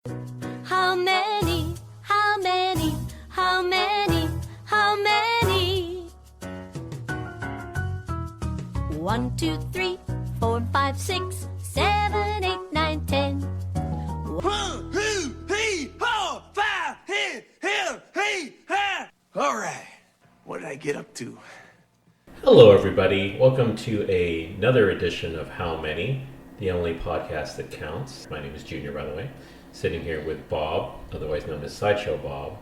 How many? How many? How many? How many? 1, 2, 3, 4, 5, 6, 7, 8, 9, 10. 1, 2, 3, 4, 5, 6, 7, 8, 9. All right, what did I get up to? Hello, everybody. Welcome to another edition of How Many, the only podcast that counts. My name is Junior, by the way. Sitting here with Bob, otherwise known as Sideshow Bob,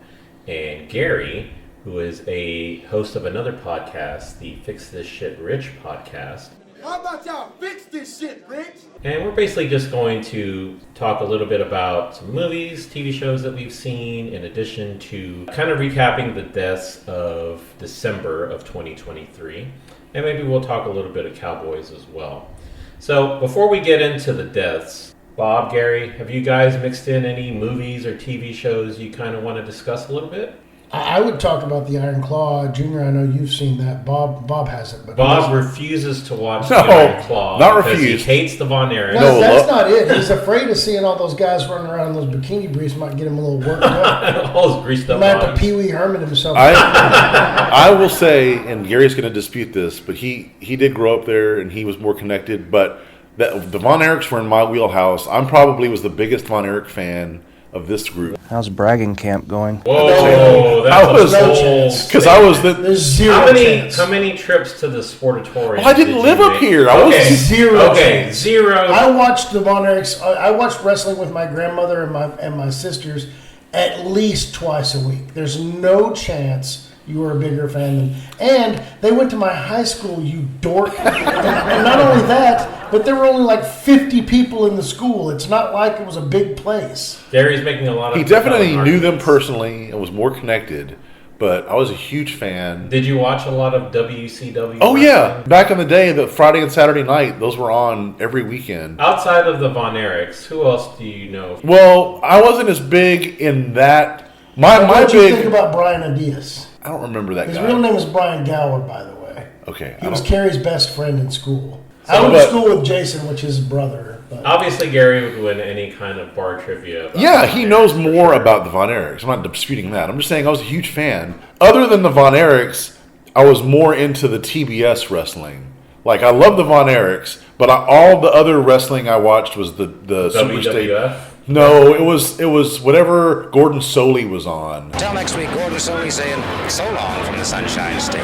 and Gary, who is a host of another podcast, the Fix This Shit Rich podcast. How about y'all fix this shit, Rich? And we're basically just going to talk a little bit about some movies, TV shows that we've seen, in addition to kind of recapping the deaths of December of 2023. And maybe we'll talk a little bit of Cowboys as well. So before we get into the deaths, Bob, Gary, have you guys mixed in any movies or TV shows you kind of want to discuss a little bit? I would talk about the Iron Claw. Junior, I know you've seen that. Bob hasn't. But Bob refuses to watch the Iron Claw because he hates the Von Erich. No, that's not it. He's afraid of seeing all those guys running around in those bikini briefs. Might get him a little worked up. All those greased up. He might have to Pee Wee Herman himself. I will say, and Gary's going to dispute this, but he did grow up there and he was more connected. But the Von Erichs were in my wheelhouse. I probably was the biggest Von Erich fan of this group. How's bragging camp going? Whoa, that's no chance. Because I was the... There's zero chance. How many trips to the Sportatorium? Well, I didn't live up here. I was zero. Okay, chance. zero. I watched the Von Erichs. I watched wrestling with my grandmother and my sisters at least twice a week. There's no chance you were a bigger fan than... And they went to my high school, you dork. and not only that, but there were only like 50 people in the school. It's not like it was a big place. Gary's making a lot of... He definitely knew them personally and was more connected, but I was a huge fan. Did you watch a lot of WCW? Oh, yeah. Back in the day, the Friday and Saturday night, those were on every weekend. Outside of the Von Erichs, who else do you know? Well, I wasn't as big in that... What do you think about Brian Adias? I don't remember that His guy. real name is Brian Gower, by the way. Okay. He was Carrie's best friend in school. So, I went to school with Jason, which is his brother. But. Obviously, Gary would win any kind of bar trivia. Yeah, he knows more about the Von Erichs. I'm not disputing that. I'm just saying I was a huge fan. Other than the Von Erichs, I was more into the TBS wrestling. Like, I love the Von Erichs, but all the other wrestling I watched was the WWF? No, it was whatever Gordon Soley was on. Till next week, Gordon Soley saying, so long from the Sunshine State.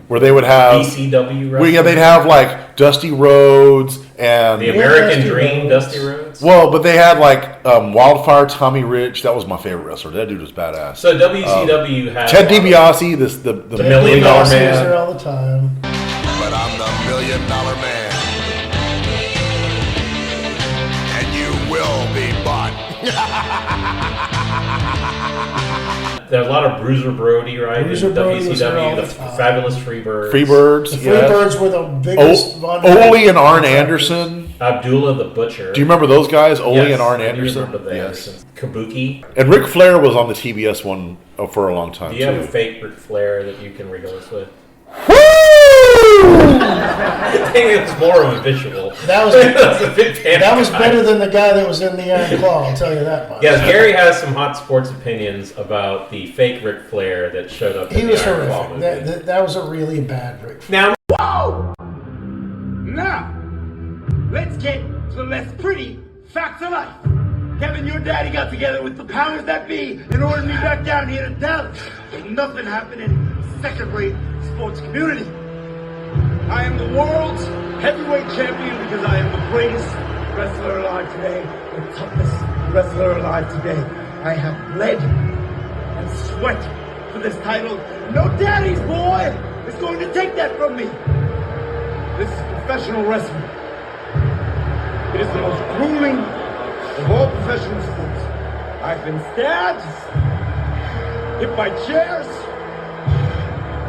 Where they would have... ECW where, yeah, they'd have, like, Dusty Rhodes and... The American Dream, Dusty Rhodes? Well, but they had, like, Wildfire Tommy Rich. That was my favorite wrestler. That dude was badass. So WCW had... Ted DiBiase, the $1 Million Man. There all the time. But I'm the $1 Million Man. And you will be bought. There's a lot of Bruiser Brody, right? Bruiser in Brody was there all WCW, the the time. Fabulous Freebirds. Freebirds, The yeah. Freebirds were the biggest Von Ole and Arn Anderson. Abdullah the Butcher. Do you remember those guys? Ole Yes, and Arn I do Anderson? remember the Andersons. Kabuki. And Ric Flair was on the TBS one for a long time, Do you have too. a fake Ric Flair that you can regale us with? Woo! I think it was more of a visual. That was a big fan that was guy. better than the guy that was in the Iron Claw, I'll tell you that much. Yes, Gary has some hot sports opinions about the fake Ric Flair that showed up He in was the Iron Claw horrific. movie. That was a really bad Ric Flair. Now, Now, let's get to the less pretty facts of life. Kevin, your daddy got together with the powers that be in order to be back down here in Dallas. Ain't nothing happened in second-rate sports community. I am the world's heavyweight champion because I am the greatest wrestler alive today, the toughest wrestler alive today. I have bled and sweat for this title. No daddy's boy is going to take that from me. This is professional wrestling. It is the most grueling of all professional sports. I've been stabbed, hit by chairs,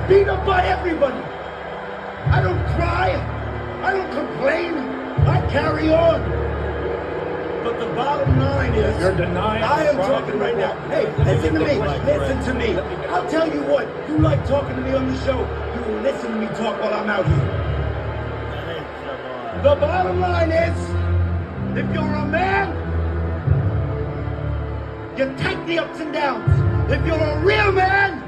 beat up by everybody. I don't cry, I don't complain, I carry on. But the bottom line is, you're denying. I am talking right now. Hey, listen to me. Listen to me. I'll tell you what. You like talking to me on the show. You will listen to me talk while I'm out here. The bottom line is, if you're a man, You take the ups and downs. If you're a real man,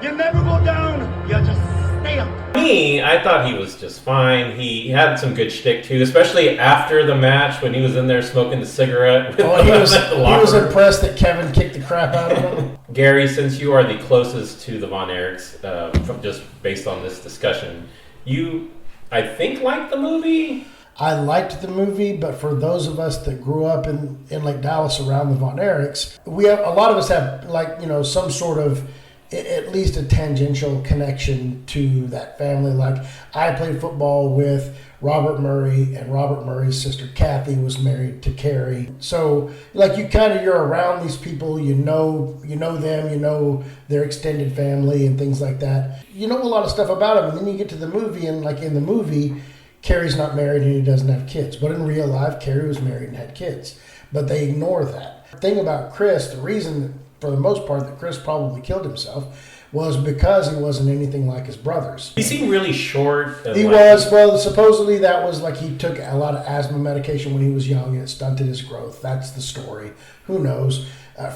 you never go down. You just stay up. Me, I thought he was just fine. He had some good shtick too, especially after the match when he was in there smoking the cigarette. He was impressed that Kevin kicked the crap out of him. Gary, since you are the closest to the Von Erichs, from just based on this discussion, you, I think, liked the movie. I liked the movie, but for those of us that grew up in like Dallas around the Von Erichs, a lot of us have some sort of at least a tangential connection to that family. Like I played football with Robert Murray, and Robert Murray's sister Kathy was married to Carrie. So like you're around these people, you know them, you know their extended family and things like that. You know a lot of stuff about them, and then you get to the movie, and like in the movie, Carrie's not married and he doesn't have kids. But in real life, Carrie was married and had kids. But they ignore that. The thing about Chris, the reason for the most part that Chris probably killed himself was because he wasn't anything like his brothers. He seemed really short. Well, supposedly that was like he took a lot of asthma medication when he was young and it stunted his growth. That's the story. Who knows?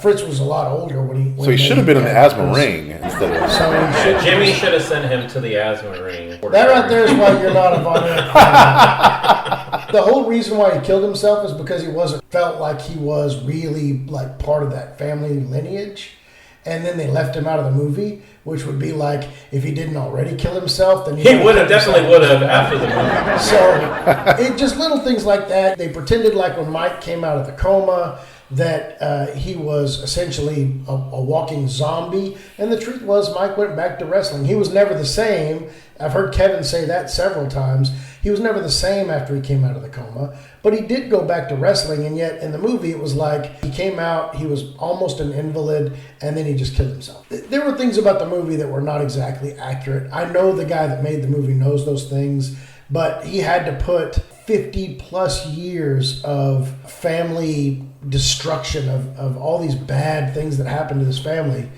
Fritz was a lot older when so he should have been in the asthma ring instead of. So Jimmy should have sent him to the asthma ring. That right there is why you're not a Von Erich fan. The whole reason why he killed himself is because he felt like he was really like part of that family lineage. And then they left him out of the movie, which would be like if he didn't already kill himself, then he definitely would have after the movie. So it just little things like that. They pretended like when Mike came out of the coma that he was essentially a walking zombie, and the truth was Mike went back to wrestling. He was never the same. I've heard Kevin say that several times. He was never the same after he came out of the coma, but he did go back to wrestling, and yet in the movie it was like he came out, he was almost an invalid, and then he just killed himself. There were things about the movie that were not exactly accurate. I know the guy that made the movie knows those things, but he had to put 50 plus years of family destruction of all these bad things that happened to this family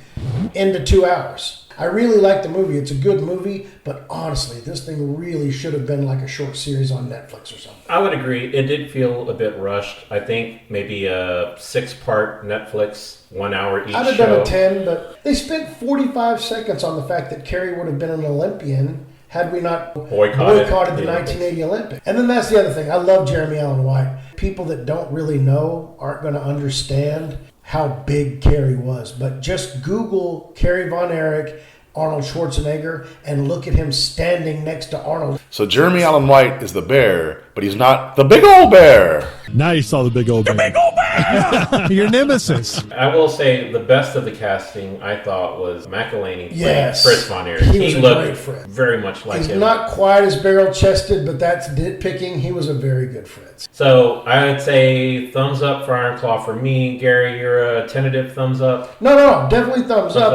into 2 hours. I really like the movie. It's a good movie, but honestly, this thing really should have been like a short series on Netflix or something. I would agree. It did feel a bit rushed. I think maybe a 6-part Netflix, 1 hour each show. I'd have done a 10, but they spent 45 seconds on the fact that Carrie would have been an Olympian had we not boycotted the 1980 Olympics. And then that's the other thing. I love Jeremy Allen White. People that don't really know aren't going to understand how big Carrie was. But just Google Carrie Von Erich, Arnold Schwarzenegger, and look at him standing next to Arnold. So Jeremy Allen White is the bear, but he's not the big old bear. Now you saw the big old bear. The big old bear! Your nemesis. I will say the best of the casting, I thought, was McElhaney playing Fritz Von Erich. He was a looked great Fritz. Very much like him. He's not quite as barrel-chested, but that's nitpicking. He was a very good Fritz. So I would say thumbs up for Iron Claw for me. Gary, you're a tentative thumbs up? No, definitely thumbs up.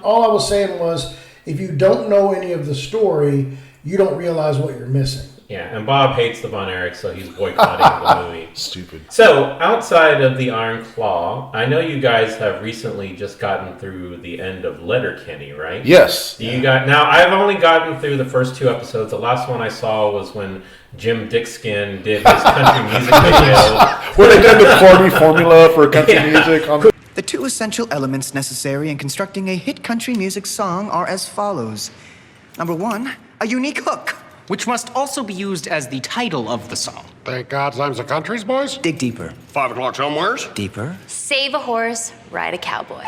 All I was saying was, if you don't know any of the story, you don't realize what you're missing. Yeah, and Bob hates the Von Erich, so he's boycotting the movie. Stupid. So, outside of the Iron Claw, I know you guys have recently just gotten through the end of Letterkenny, right? Yes. Now, I've only gotten through the first 2 episodes. The last one I saw was when Jim Dickskin did his country music video. Where they did the corny formula for country music. The 2 essential elements necessary in constructing a hit country music song are as follows. Number 1, a unique hook, Which must also be used as the title of the song. Thank God times the countries, boys. dig deeper, 5 o'clock somewheres. deeper. Save a horse, ride a cowboy.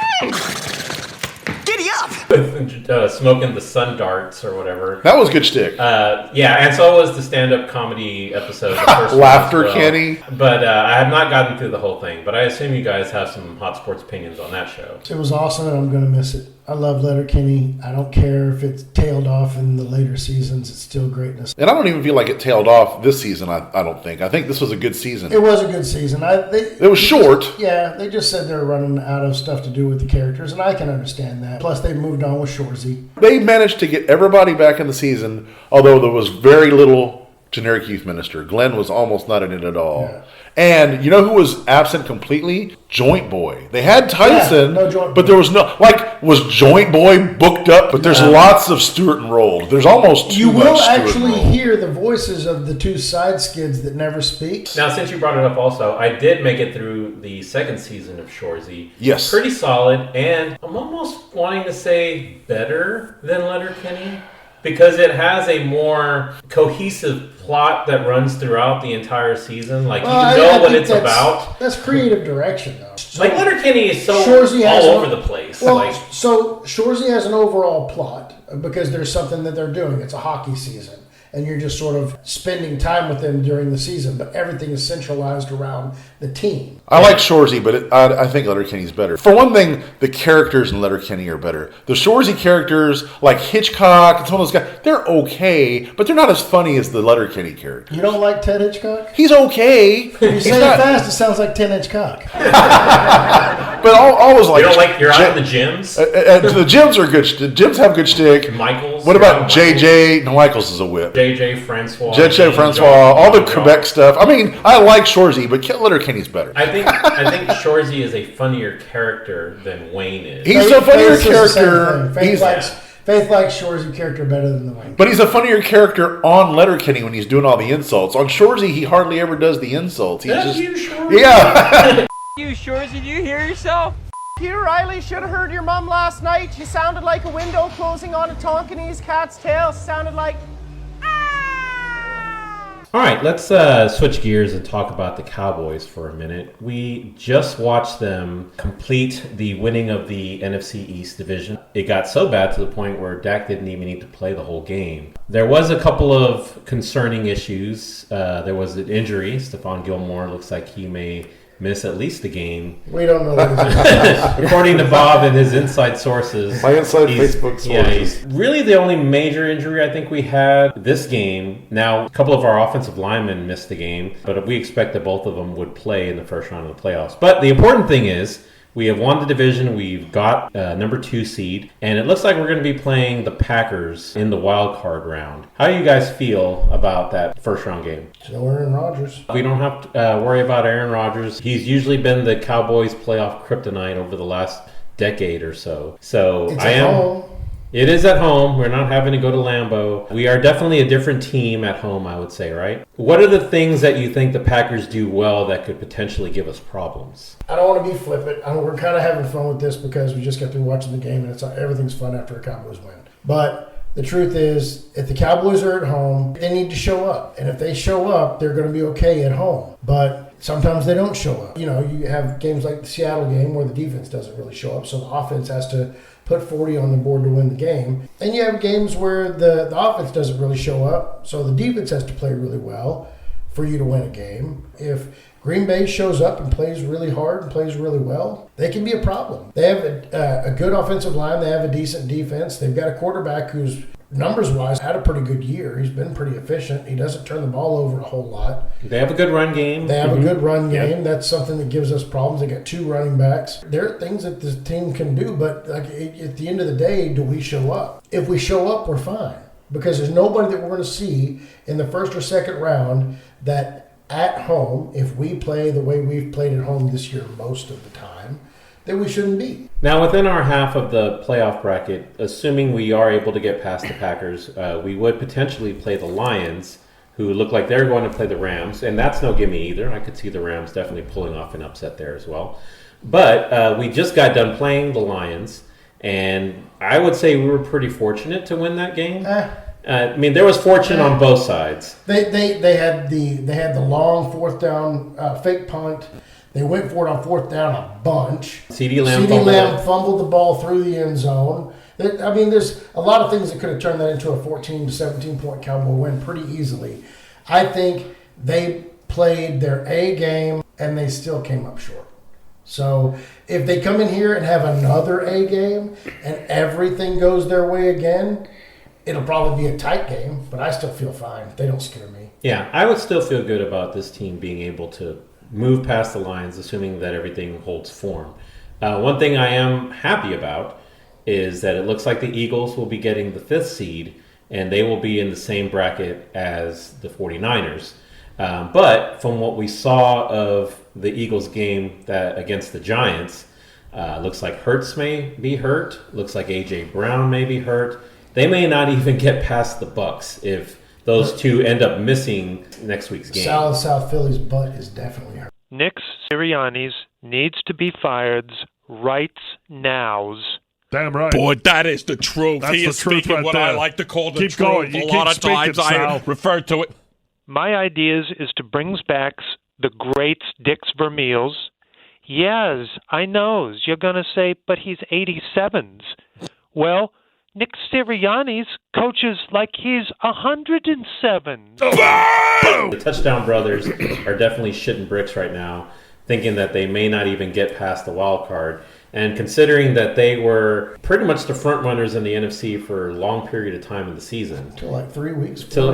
Giddy up! With smoking the sun darts or whatever. That was good shtick. Yeah, and so was the stand-up comedy episode. The first Laughter one as well. Kenny. But I have not gotten through the whole thing. But I assume you guys have some hot sports opinions on that show. It was awesome, and I'm going to miss it. I love Letterkenny. I don't care if it's tailed off in the later seasons. It's still greatness. And I don't even feel like it tailed off this season, I don't think. I think this was a good season. It was a good season. It was short. Yeah, they just said they're running out of stuff to do with the characters, and I can understand that. Plus, they moved on with Shorzy. They managed to get everybody back in the season, although there was very little generic youth minister. Glenn was almost not in it at all. Yeah. And you know who was absent completely? Joint Boy. They had Tyson, no Joint but there was no, like, was Joint Boy booked up? But there's lots of Stewart and Rolled. There's almost too much You will Stewart and actually Rolled. hear the voices of the two side skids that never speak. Now, since you brought it up also, I did make it through the second season of Shoresy. Yes. Pretty solid, and I'm almost wanting to say better than Letterkenny, because it has a more cohesive plot that runs throughout the entire season. Like, Well, you I know what think it's about. That's creative direction, though. Like, Letterkenny is so Shoresy has all an- over the place. Well, Like, so Shoresy has an overall plot because there's something that they're doing. It's a hockey season, and you're just sort of spending time with them during the season. But everything is centralized around the team. I like Shoresy, but I think Letterkenny's better. For one thing, the characters in Letterkenny are better. The Shoresy characters, like Hitchcock and some of those guys, they're okay, but they're not as funny as the Letterkenny characters. You don't like Ted Hitchcock? He's okay. You say it fast, it sounds like 10-inch cock. But all was like... you don't like you're out in the gyms? The gyms are good. The gyms have good shtick. Michaels? What You're out about in Michaels? JJ? No, Michaels is a whip. JJ Francois. JJ Francois, all the Quebec stuff. I mean, I like Shoresy, but Letterkenny's better. I think Shoresy is a funnier character than Wayne is. He's a funnier Faith is the same character. thing. Faith likes Shoresy character better than the Wayne. But he's a funnier character on Letterkenny when he's doing all the insults. On Shoresy, he hardly ever does the insults. He's That's just you, Shoresy. yeah. You, Shoresy, do you hear yourself? You, Riley, should have heard your mum last night. She sounded like a window closing on a Tonkinese cat's tail. Sounded like... All right, let's switch gears and talk about the Cowboys for a minute. We just watched them complete the winning of the NFC East division. It got so bad to the point where Dak didn't even need to play the whole game. There was a couple of concerning issues. There was an injury. Stephon Gilmore looks like he may miss at least the game. We don't know that. According to Bob and his inside sources. My inside Facebook sources. Yeah, he's really the only major injury I think we had this game. Now, a couple of our offensive linemen missed the game, but we expect that both of them would play in the first round of the playoffs. But the important thing is, we have won the division. We've got number 2 seed, and it looks like we're going to be playing the Packers in the wild card round. How do you guys feel about that first round game? No Aaron Rodgers. We don't have to worry about Aaron Rodgers. He's usually been the Cowboys' playoff kryptonite over the last decade or so. So It's at home. It is at home. We're not having to go to Lambeau. We are definitely a different team at home, I would say, right? What are the things that you think the Packers do well that could potentially give us problems? I don't want to be flippant. We're kind of having fun with this because we just got through watching the game, and everything's fun after a Cowboys win. But the truth is, if the Cowboys are at home, they need to show up. And if they show up, they're going to be okay at home. But sometimes they don't show up. You know, you have games like the Seattle game where the defense doesn't really show up, so the offense has to put 40 on the board to win the game. And you have games where the offense doesn't really show up, so the defense has to play really well for you to win a game. If Green Bay shows up and plays really hard and plays really well, they can be a problem. They have a good offensive line. They have a decent defense. They've got a quarterback who's, numbers-wise, had a pretty good year. He's been pretty efficient. He doesn't turn the ball over a whole lot. They have a good run game. They have a good run game. That's something that gives us problems. They got 2 running backs. There are things that this team can do, but at the end of the day, do we show up? If we show up, we're fine. Because there's nobody that we're going to see in the first or second round that at home, if we play the way we've played at home this year most of the time, that we shouldn't be. Now, within our half of the playoff bracket, assuming we are able to get past the Packers, we would potentially play the Lions, who look like they're going to play the Rams, and that's no gimme either. I could see the Rams definitely pulling off an upset there as well. But we just got done playing the Lions, and I would say we were pretty fortunate to win that game. I mean, there was fortune on both sides. They had the long fourth down fake punt. They went for it on fourth down a bunch. CeeDee Lamb fumbled the ball through the end zone. I mean, there's a lot of things that could have turned that into a 14 to 17 point Cowboy win pretty easily. I think they played their A game and they still came up short. So if they come in here and have another A game and everything goes their way again, it'll probably be a tight game, but I still feel fine. They don't scare me. Yeah, I would still feel good about this team being able to move past the Lions, assuming that everything holds form. One thing I am happy about is that it looks like the Eagles will be getting the 5th seed, and they will be in the same bracket as the 49ers. But from what we saw of the Eagles game that against the Giants, looks like Hurts may be hurt. Looks like A.J. Brown may be hurt. They may not even get past the Bucs if those two end up missing next week's game. South Philly's butt is definitely hurt. Nick Sirianni's needs to be fired right nows. Damn right. Boy, that is the truth. That's He the is truth speaking right what there. I like to call the Keep truth. going. You A lot keep of times speaking, I Sal. refer to it. My ideas is to brings back the great Dix Vermeils. Yes, I knows. You're going to say, but he's 87s. Well, Nick Sirianni's coaches like he's 107. The Touchdown Brothers are definitely shitting bricks right now, thinking that they may not even get past the wild card. And considering that they were pretty much the front runners in the NFC for a long period of time in the season. Till like 3 weeks. Till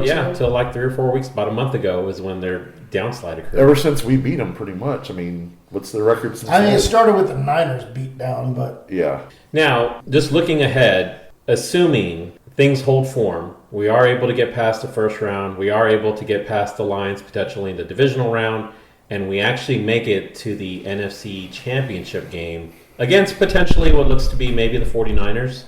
like 3 or 4 weeks. About a month ago was when their downslide occurred. Ever since we beat them, pretty much. I mean, what's the record since I mean, then? it started with the Niners beat down, but... Yeah. Now, just looking ahead, assuming things hold form, we are able to get past the first round, we are able to get past the Lions potentially in the divisional round, and we actually make it to the NFC Championship game against potentially what looks to be maybe the 49ers.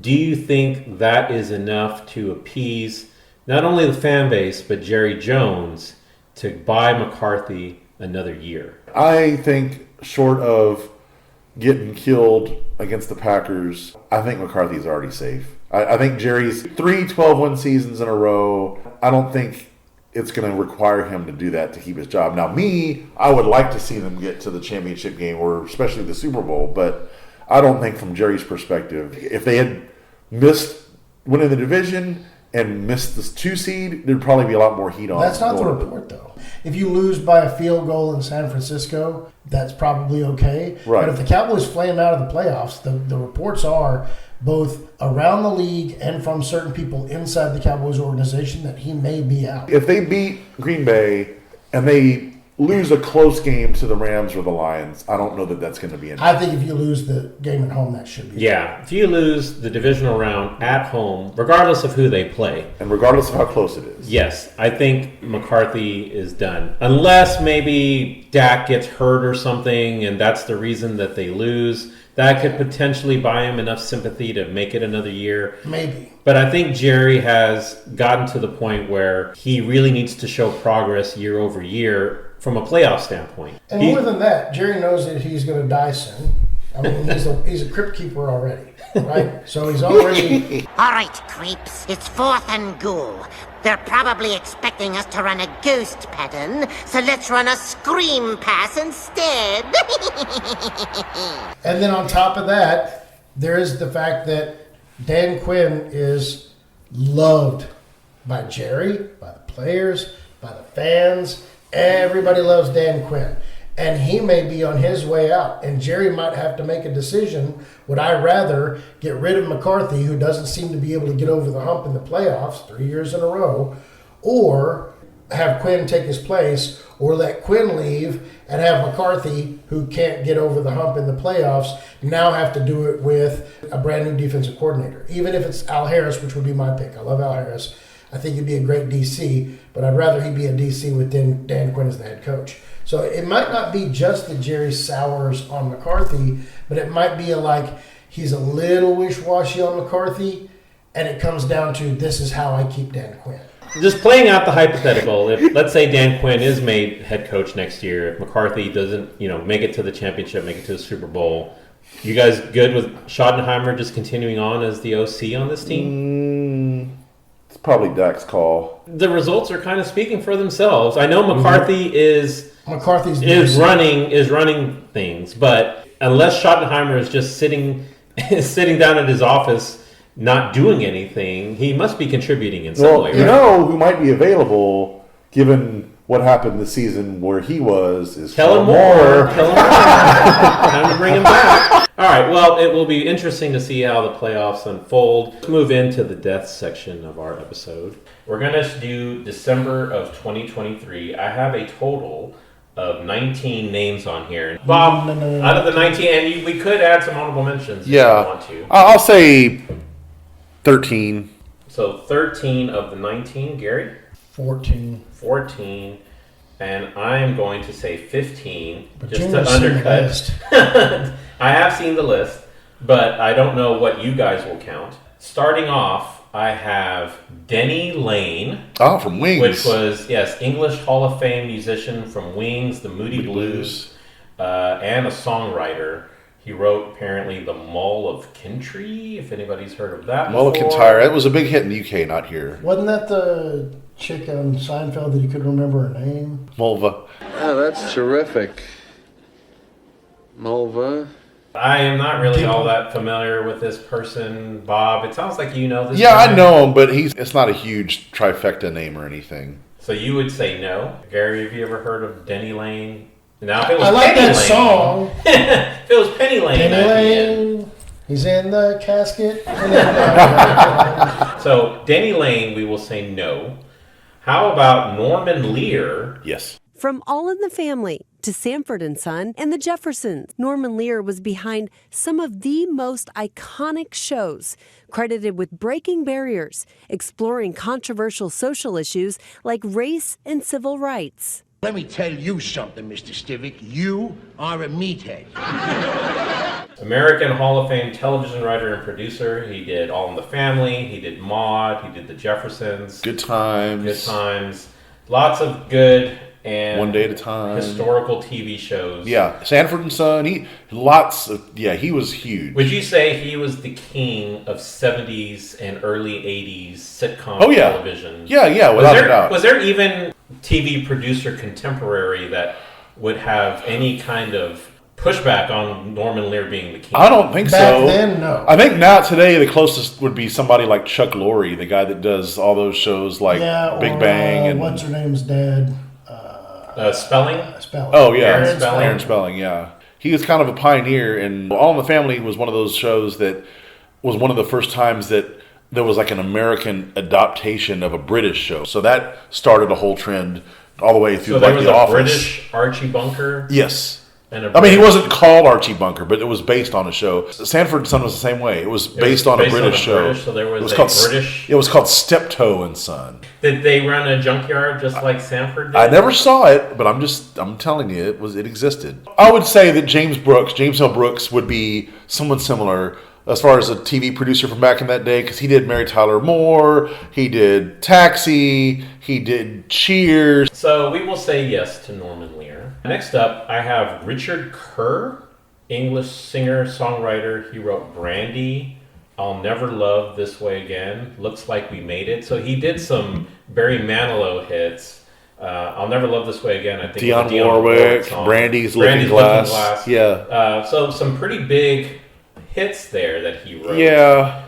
Do you think that is enough to appease not only the fan base, but Jerry Jones to buy McCarthy another year? I think short of getting killed against the Packers, I think McCarthy's already safe. I think Jerry's 3 12-win seasons in a row. I don't think it's going to require him to do that to keep his job. Now, I would like to see them get to the championship game or especially the Super Bowl, but I don't think from Jerry's perspective, if they had missed winning the division and missed the 2 seed, there'd probably be a lot more heat on. That's not the report, though. If you lose by a field goal in San Francisco, that's probably okay. Right. But if the Cowboys flame out of the playoffs, the reports are both around the league and from certain people inside the Cowboys organization that he may be out. If they beat Green Bay and they lose a close game to the Rams or the Lions, I don't know that that's going to be enough. I think if you lose the game at home, that should be. Yeah, if you lose the divisional round at home, regardless of who they play. And regardless of how close it is. Yes, I think McCarthy is done. Unless maybe Dak gets hurt or something, and that's the reason that they lose. That could potentially buy him enough sympathy to make it another year. Maybe. But I think Jerry has gotten to the point where he really needs to show progress year over year from a playoff standpoint. And more than that, Jerry knows that he's going to die soon. I mean, he's a crypt keeper already, right? So he's already... All right, creeps. It's 4th and goal. They're probably expecting us to run a ghost pattern, so let's run a scream pass instead. And then on top of that, there is the fact that Dan Quinn is loved by Jerry, by the players, by the fans. Everybody loves Dan Quinn. And he may be on his way out. And Jerry might have to make a decision. Would I rather get rid of McCarthy, who doesn't seem to be able to get over the hump in the playoffs 3 years in a row, or have Quinn take his place, or let Quinn leave and have McCarthy, who can't get over the hump in the playoffs, now have to do it with a brand new defensive coordinator. Even if it's Al Harris, which would be my pick. I love Al Harris. I think he'd be a great DC, but I'd rather he be a DC with Dan Quinn as the head coach. So it might not be just that Jerry sours on McCarthy, but it might be he's a little wish-washy on McCarthy, and it comes down to this is how I keep Dan Quinn. Just playing out the hypothetical, if let's say Dan Quinn is made head coach next year, if McCarthy doesn't, make it to the championship, make it to the Super Bowl, you guys good with Schottenheimer just continuing on as the OC on this team? It's probably Dak's call. The results are kind of speaking for themselves. I know McCarthy is running things, but unless Schottenheimer is just sitting down at his office not doing anything, he must be contributing in some way. You know who might be available given what happened this season where he is Kellen Moore. Time to bring him back. All right, well, it will be interesting to see how the playoffs unfold. Let's move into the death section of our episode. We're going to do December of 2023. I have a total of 19 names on here. Bob, out of the 19, and we could add some honorable mentions if you want to. I'll say 13. So 13 of the 19, Gary? 14. 14. And I'm going to say 15, But just to Junior's seen the undercut. list. I have seen the list, but I don't know what you guys will count. Starting off, I have Denny Lane. Oh, from Wings. Which was, yes, English Hall of Fame musician from Wings, the Moody Blues, and a songwriter. He wrote, apparently, The Mull of Kintyre, if anybody's heard of that Mull of before. Kintyre. It was a big hit in the UK, not here. Wasn't that the chick on Seinfeld that he couldn't remember her name? Mulva. Oh, that's terrific. Mulva. I am not really all that familiar with this person, Bob. It sounds like you know this Yeah, guy. I know him, but it's not a huge trifecta name or anything. So you would say no. Gary, have you ever heard of Denny Lane? Now, if it was I like Penny that Lane, song. if it was Penny Lane, Penny I'd be in. Lane, he's in the casket. So Denny Lane, we will say no. How about Norman Lear? Yes. From All in the Family to Sanford and Son and The Jeffersons, Norman Lear was behind some of the most iconic shows, credited with breaking barriers, exploring controversial social issues like race and civil rights. Let me tell you something, Mr. Stivic. You are a meathead. American Hall of Fame television writer and producer. He did All in the Family. He did Maude. He did The Jeffersons. Good Times. Good Times. Lots of good and One Day at a Time. Historical TV shows. Yeah, Sanford and Son. He was huge. Would you say he was the king of 70s and early 80s sitcom television? Yeah, without a doubt. Was there even TV producer contemporary that would have any kind of pushback on Norman Lear being the king? I don't think so. Back then, no. I think now today the closest would be somebody like Chuck Lorre, the guy that does all those shows like Big Bang and what's her name's dad? Spelling? Spelling. Oh yeah, Aaron Spelling. Yeah, he was kind of a pioneer, and All in the Family was one of those shows that was one of the first times that there was like an American adaptation of a British show. So that started a whole trend all the way through, So there like was The a Office. British Archie Bunker? Yes. And I mean, he wasn't called Archie Bunker, but it was based on a show. Sanford and Son was the same way. It was based on a British show. So there was It a was called Steptoe and Son. Did they run a junkyard just like Sanford did? I never saw it, but I'm telling you, it existed. I would say that James L. Brooks would be someone similar as far as a TV producer from back in that day, because he did Mary Tyler Moore, he did Taxi, he did Cheers. So we will say yes to Norman Lear. Next up, I have Richard Kerr, English singer, songwriter. He wrote Brandy, I'll Never Love This Way Again, Looks Like We Made It. So he did some Barry Manilow hits. I'll Never Love This Way Again, I think. Dionne Warwick, Brandy's Looking Glass. Yeah. So some pretty big hits there that he wrote. Yeah.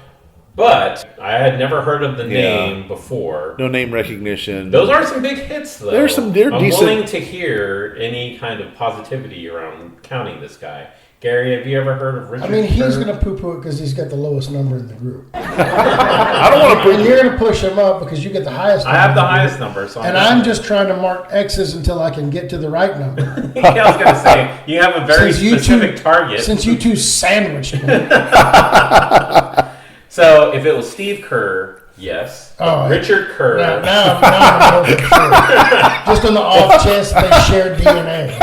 But I had never heard of the name before. No name recognition. Those are some big hits, though. They're I'm decent. willing to hear any kind of positivity around counting this guy. Gary, have you ever heard of Richard I mean, he's Kerr? going to poo-poo it because he's got the lowest number in the group. I don't want to poo-poo. And you're going to push him up because you get the highest number. I have the highest number. So I'm just trying to mark X's until I can get to the right number. I was going to say, you have a very specific target. Since you two sandwiched me. So if it was Steve Kerr, yes. Oh, Richard Kerr. Now I'm over sure. Just on the off chance they share DNA.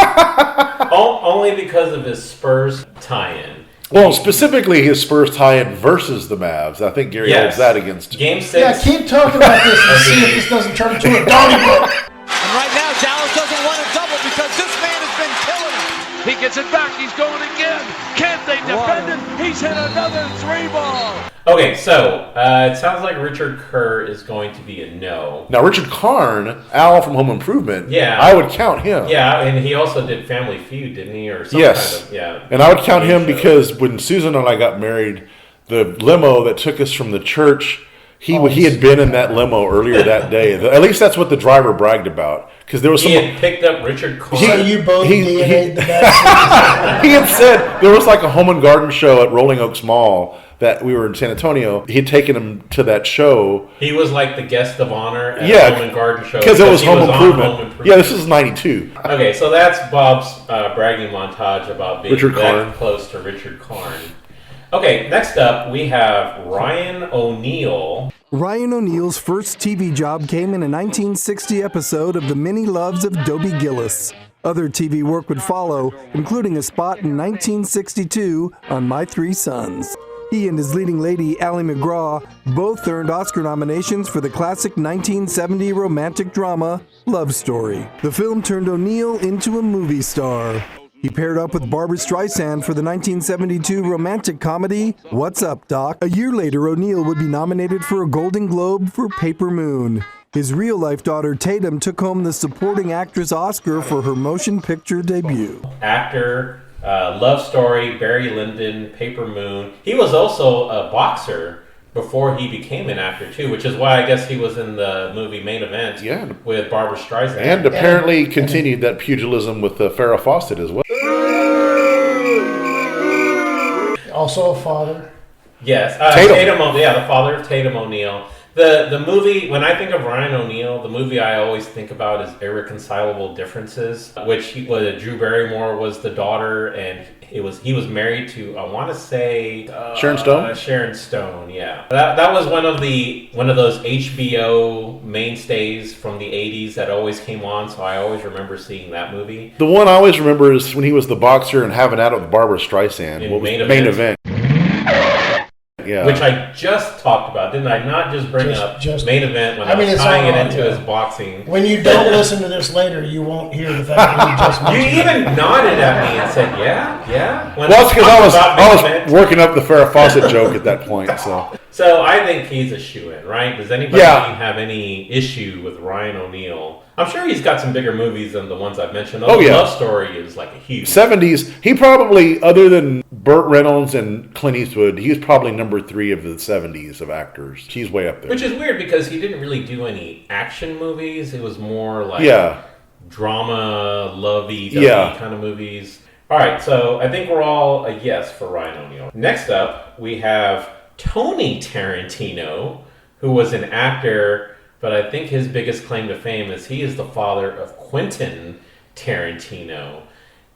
Only because of his Spurs tie-in. Well, specifically his Spurs tie-in versus the Mavs. I think Gary holds that against Game 6. Yeah, keep talking about this and see if this doesn't turn into a doggy book. And right now, Dallas doesn't want a double because this man has been killing him. He gets it back. He's going again. Can't they defend it? He's hit another 3-ball. Okay, so it sounds like Richard Kerr is going to be a no. Now, Richard Karn, Al from Home Improvement, Yeah. I would count him. Yeah, and he also did Family Feud, didn't he? Or some Yes. kind of, yeah. And I would count him show. because when Susan and I got married, the limo that took us from the church, he had been in that limo earlier that day. At least that's what the driver bragged about. Because there was He had picked up Richard Karn. So you both DNA'd the back. He had said there was like a home and garden show at Rolling Oaks Mall that we were in San Antonio. He had taken him to that show. He was like the guest of honor at Yeah, Home and Garden Show. because it was he Home on Improvement. Yeah, this is 92. Okay, so that's Bob's bragging montage about being Richard that Karn. close to Richard Karn. Okay, next up we have Ryan O'Neal. Ryan O'Neal's first TV job came in a 1960 episode of The Many Loves of Dobie Gillis. Other TV work would follow, including a spot in 1962 on My Three Sons. He and his leading lady, Ally McGraw, both earned Oscar nominations for the classic 1970 romantic drama, Love Story. The film turned O'Neal into a movie star. He paired up with Barbra Streisand for the 1972 romantic comedy, What's Up, Doc? A year later, O'Neal would be nominated for a Golden Globe for Paper Moon. His real-life daughter, Tatum, took home the Supporting Actress Oscar for her motion picture debut. Actor, Love Story, Barry Lyndon, Paper Moon. He was also a boxer before he became an actor, too, which is why I guess he was in the movie Main Event with Barbra Streisand. And apparently continued that pugilism with Farrah Fawcett as well. Also a father. Yes, Tatum. The father of Tatum O'Neal. The movie, when I think of Ryan O'Neal, the movie I always think about is Irreconcilable Differences, which Drew Barrymore was the daughter, and he was married to, I want to say Sharon Stone. Sharon Stone, yeah. That was one of those HBO mainstays from the 80s that always came on, so I always remember seeing that movie. The one I always remember is when he was the boxer and having out with Barbra Streisand. What was Main Event? Yeah. Which I just talked about, didn't I? Not just bring up Main Event when I was tying it into his boxing. When you don't listen to this later, you won't hear the fact that you just mentioned You even nodded at me and said, yeah. When Well, it's because I was Event. working up the Farrah Fawcett joke at that point. So I think he's a shoo-in, right? Does anybody have any issue with Ryan O'Neal? I'm sure he's got some bigger movies than the ones I've mentioned. Love Story is like a huge 70s. He probably, other than Burt Reynolds and Clint Eastwood, he's probably number 3 of the 70s of actors. He's way up there. Which is weird because he didn't really do any action movies. It was more like drama, lovey-dovey kind of movies. All right, so I think we're all a yes for Ryan O'Neal. Next up, we have Tony Tarantino, who was an actor, but I think his biggest claim to fame is he is the father of Quentin Tarantino.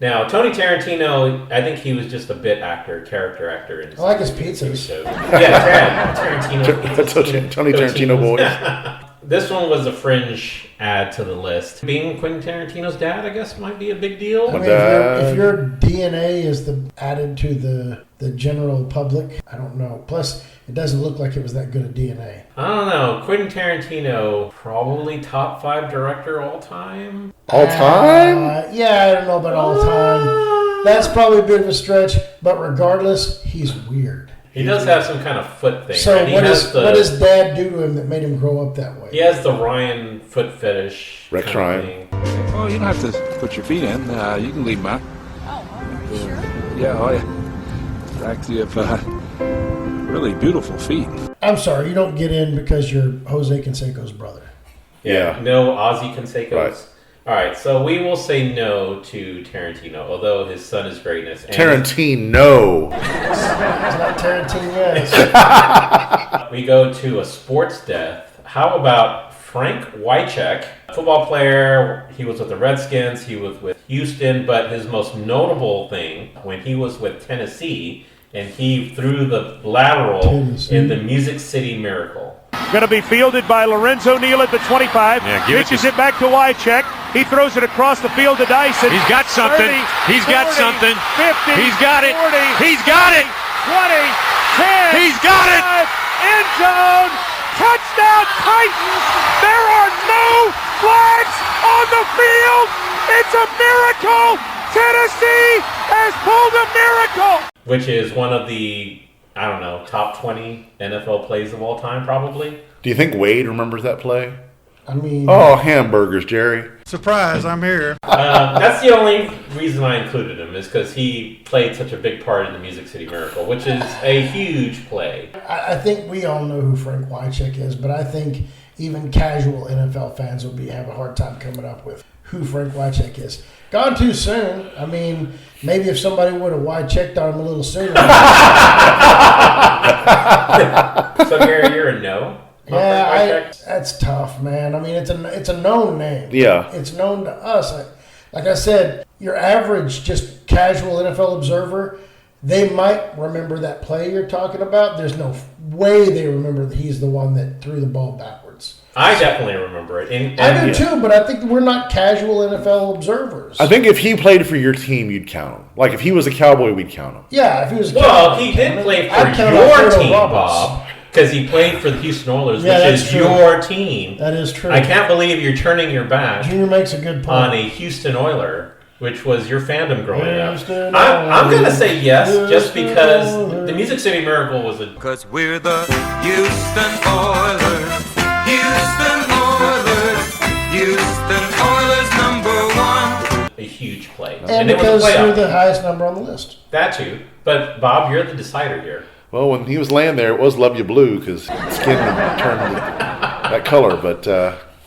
Now, Tony Tarantino, I think he was just a bit actor, character actor. I like his pizzas. Yeah, Tarantino. Tony Tarantino boys. This one was a fringe add to the list. Being Quentin Tarantino's dad, I guess, might be a big deal. I mean, if your DNA is added to the general public, I don't know. Plus, it doesn't look like it was that good a DNA. I don't know. Quentin Tarantino, probably top 5 director all time. All time? Yeah, I don't know about all time. That's probably a bit of a stretch, but regardless, he's weird. He does have some kind of foot thing. So right? what does Dad do to him that made him grow up that way? He has the Ryan foot fetish. Rex Ryan. Oh, you don't have to put your feet in. You can leave them out. Yeah. Actually, you have really beautiful feet. I'm sorry, you don't get in because you're Jose Canseco's brother. Yeah. No Ozzy Canseco's. Right. All right, so we will say no to Tarantino, although his son is greatness. Tarantino. It's not Tarantino yet. We go to a sports death. How about Frank Wycheck, football player? He was with the Redskins. He was with Houston, but his most notable thing when he was with Tennessee, and he threw the lateral in the Music City Miracle. Going to be fielded by Lorenzo Neal at the 25. Pitches it back to Wycheck. He throws it across the field to Dyson. He's got something. 30, He's got 40, something. 50. He's got it. 40. He's got it. 20. 10. He's got it. End zone. Touchdown Titans. There are no flags on the field. It's a miracle. Tennessee has pulled a miracle. Which is one of the, I don't know, top 20 NFL plays of all time, probably. Do you think Wade remembers that play? I mean... Oh, hamburgers, Jerry. Surprise, I'm here. That's the only reason I included him, is because he played such a big part in the Music City Miracle, which is a huge play. I think we all know who Frank Wycheck is, but I think even casual NFL fans will have a hard time coming up with who Frank Wycheck is. Gone too soon. I mean, maybe if somebody would have Wychecked on him a little sooner. So, Gary, you're a no? Yeah, that's tough, man. I mean, it's a known name. Yeah. It's known to us. Like I said, your average, just casual NFL observer, they might remember that play you're talking about. There's no way they remember that he's the one that threw the ball backwards. I definitely remember it. And I do too, but I think we're not casual NFL observers. I think if he played for your team, you'd count him. Like if he was a Cowboy, we'd count him. Yeah, if he was. He did play for your team, Bob, because he played for the Houston Oilers, which is your team. That is true. I can't believe you're turning your back. Junior makes a good point. On a Houston Oiler, which was your fandom growing up. I'm going to say yes, just because the Music City Miracle was a... Because we're the Houston Oilers. Houston Oilers. Houston Oilers #1. A huge play. And because you're the highest number on the list. That too. But, Bob, you're the decider here. Well, when he was laying there, it was Love You Blue because skin turned that color. But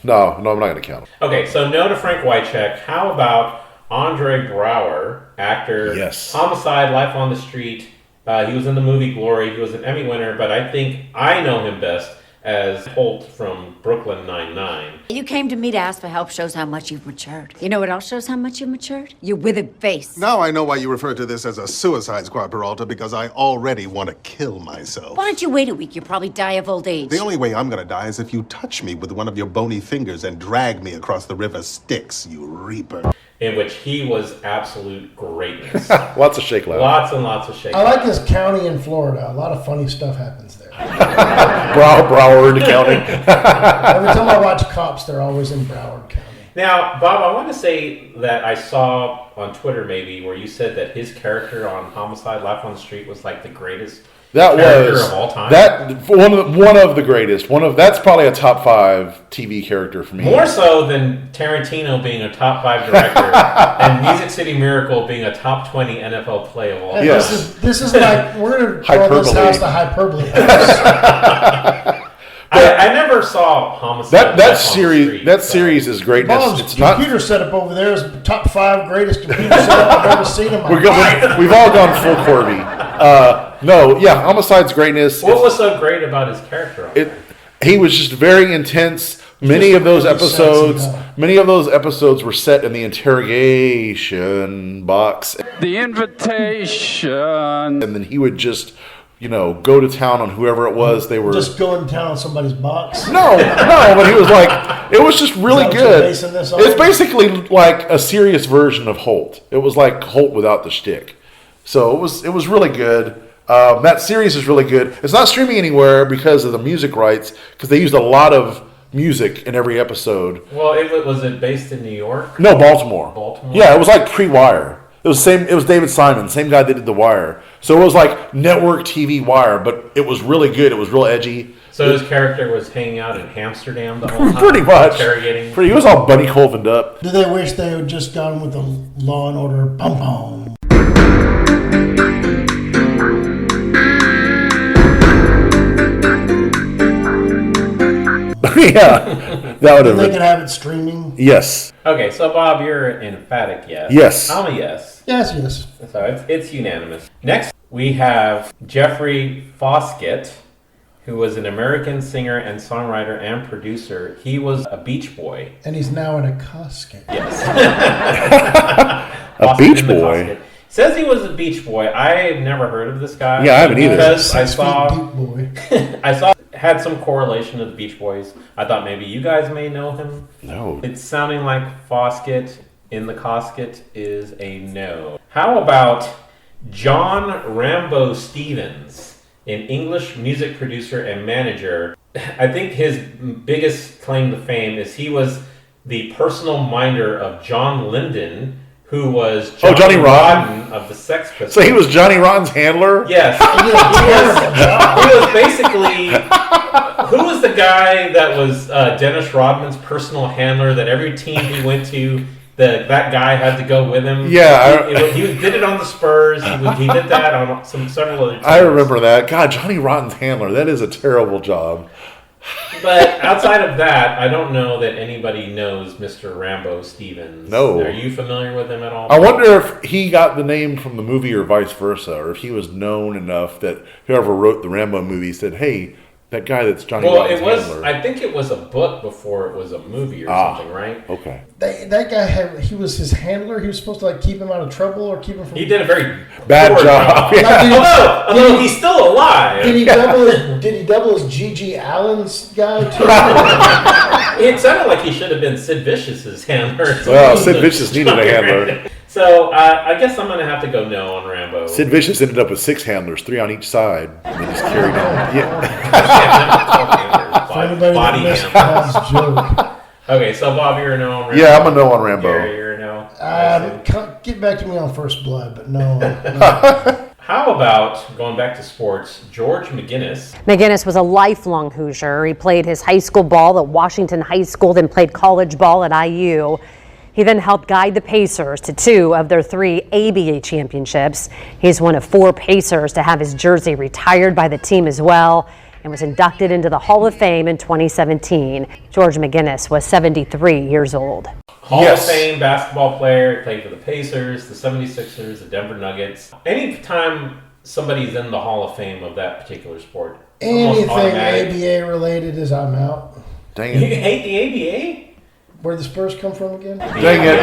no, I'm not going to count him. Okay, so no to Frank Wycheck. How about Andre Braugher, actor? Yes. Homicide, Life on the Street. He was in the movie Glory. He was an Emmy winner, but I think I know him best as Holt from Brooklyn Nine-Nine. You came to me to ask for help shows how much you've matured. You know what else shows how much you've matured? Your withered face. Now I know why you refer to this as a suicide squad, Peralta, because I already want to kill myself. Why don't you wait a week? You'll probably die of old age. The only way I'm gonna die is if you touch me with one of your bony fingers and drag me across the river Styx, you reaper. In which he was absolute greatness. Lots of shake loud. Lots and lots of shake. I like this county in Florida. A lot of funny stuff happens there. Broward County. Every time I watch Cops, they're always in Broward County. Now, Bob, I want to say that I saw on Twitter maybe where you said that his character on Homicide, Life on the Street was like the greatest character of all time. That one of the greatest. That's probably a top 5 TV character for me. More so than Tarantino being a top 5 director and Music City Miracle being a top 20 NFL play of all time. Yes. This is like we're going to call this house the hyperbole house. I never saw Homicide. That series is great. Bob's computer setup over there is top 5 greatest computer setup I've ever seen in my life. We've all gone full Corby. Homicide's greatness. What was so great about his character? He was just very intense. Many of those episodes were set in the interrogation box. The invitation. And then he would just, go to town on whoever it was. They were just going to town on somebody's box. No, but he was like, it was just really good. It's basically like a serious version of Holt. It was like Holt without the shtick. So it was really good. That series is really good. It's not streaming anywhere because of the music rights, because they used a lot of music in every episode. Well, was it based in New York? No, Baltimore. Baltimore? Yeah, it was like pre-Wire. It was David Simon, same guy that did The Wire. So it was like network TV Wire, but it was really good. It was real edgy. So his character was hanging out in Amsterdam the whole time? Pretty much. Interrogating? He was all Bunny Colvin'd up. Do they wish they had just gone with the Law and Order bum-bum? Yeah, that would have. They could have it streaming. Yes. Okay, so Bob, you're an emphatic yes. Yes. I'm a yes. Yes. So it's unanimous. Next, we have Jeffrey Foskett, who was an American singer and songwriter and producer. He was a Beach Boy. And he's now in a casket. Yes. A Beach Boy? Says he was a Beach Boy. I've never heard of this guy. Yeah, I haven't either. Because I saw had some correlation to the Beach Boys. I thought maybe you guys may know him. No. It's sounding like Foskett in the casket is a no. How about John Rambo Stevens, an English music producer and manager? I think his biggest claim to fame is he was the personal minder of John Linden, who was Johnny Rotten of the Sex Pistols. So he was Johnny Rotten's handler? Yes. He was basically... Who was the guy that was Dennis Rodman's personal handler that every team he went to, that guy had to go with him? Yeah. He did it on the Spurs. He did that on several other teams. I remember that. God, Johnny Rotten's handler. That is a terrible job. But outside of that, I don't know that anybody knows Mr. Rambo Stevens. No. Are you familiar with him at all? I wonder if he got the name from the movie or vice versa, or if he was known enough that whoever wrote the Rambo movie said, hey, That guy that's Johnny Well, Rotten's it was. handler. I think it was a book before it was a movie or something, right? Okay. That guy he was his handler. He was supposed to like keep him out of trouble or keep him from. He did a very bad poor job. Yeah. Although he's still alive. Did he double his G.G. Allen's guy too? It sounded like he should have been Sid Vicious's handler. Well, Sid Vicious needed a handler. So I guess I'm going to have to go no on Rambo. Sid Vicious ended up with 6 handlers, 3 on each side. And they just carried on. For anybody Body that missed handlers. Bob's joke. Okay, so Bob, you're a no on Rambo. Yeah, I'm a no on Rambo. Gary, you're a no. Get back to me on First Blood, but no. How about going back to sports, George McGinnis? McGinnis was a lifelong Hoosier. He played his high school ball at Washington High School, then played college ball at IU. He then helped guide the Pacers to 2 of their 3 ABA championships. He's one of 4 Pacers to have his jersey retired by the team as well, and was inducted into the Hall of Fame in 2017. George McGinnis was 73 years old. Hall of Fame basketball player. He played for the Pacers, the 76ers, the Denver Nuggets. Anytime somebody's in the Hall of Fame of that particular sport, it's almost Anything automatic. ABA related is I'm out. Dang You it. hate the ABA? Where the Spurs come from again? Dang it.